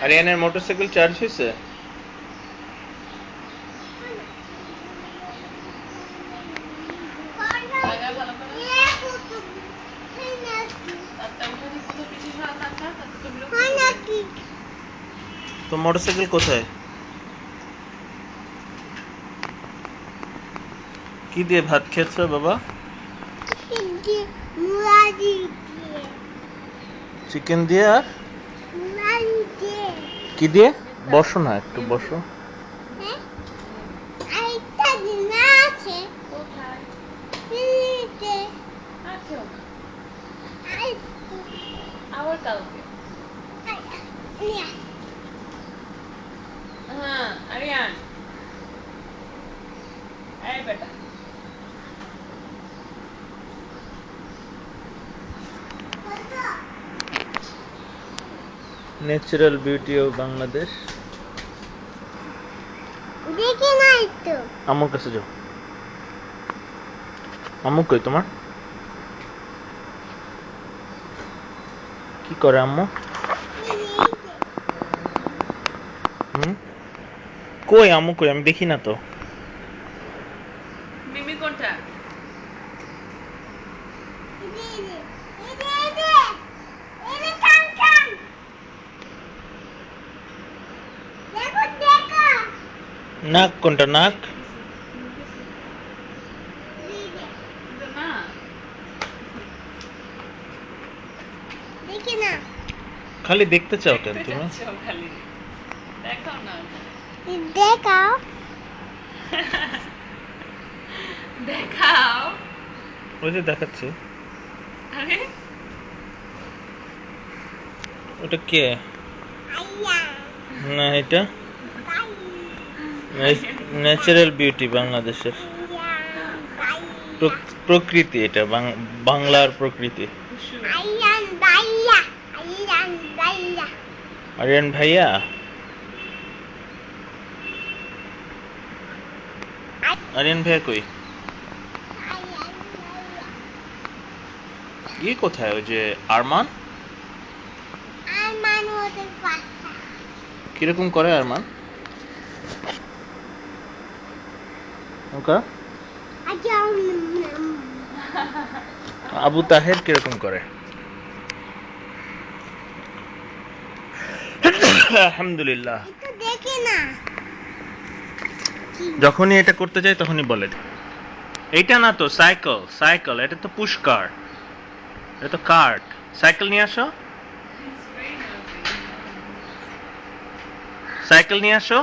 আরিয়ানের motorcycle charge হয়েছে? তো মোটরসাইকেল কোথায়? কি দিয়ে ভাত খেয়েছো বাবা? চিকেন দিয়ে। আর কি দিয়ে? বসো না, একটু বসো। আরিয়ান, এই বেটা ন্যাচারাল বিউটি অফ বাংলাদেশ। দেখি নাই তো। আম্মুর কাছে যাও। আম্মু কই তোমার? কি করে আম্মু? কই আম্মু কই? আমি দেখি না তো। মিমি কোনটা? নাক কোনটা? নাক দেখি না। খালি দেখতে চাও কেন তুমি? খালি দেখাও না। দেখাও। দেখাও। ওই যে দেখাচ্ছি। আরে ওটা কে? না, এটা ন্যাচারাল বিউটি বাংলাদেশের প্রকৃতি। এটা বাংলার প্রকৃতি। আরিয়ান ভাইয়া, আরিয়ান ভাইয়া কই? ই কোথায়? ওই যে আরমান। কিরকম করে আরমান? ওকা আবু তাহের কিরকম করে? আলহামদুলিল্লাহ। দেখি না। যখনই এটা করতে যাই তখনই বলে এইটা না তো সাইকেল। সাইকেল এটা তো পুশ কার, এটা তো কার্ট। সাইকেল নিয়ে আসো, সাইকেল নিয়ে আসো।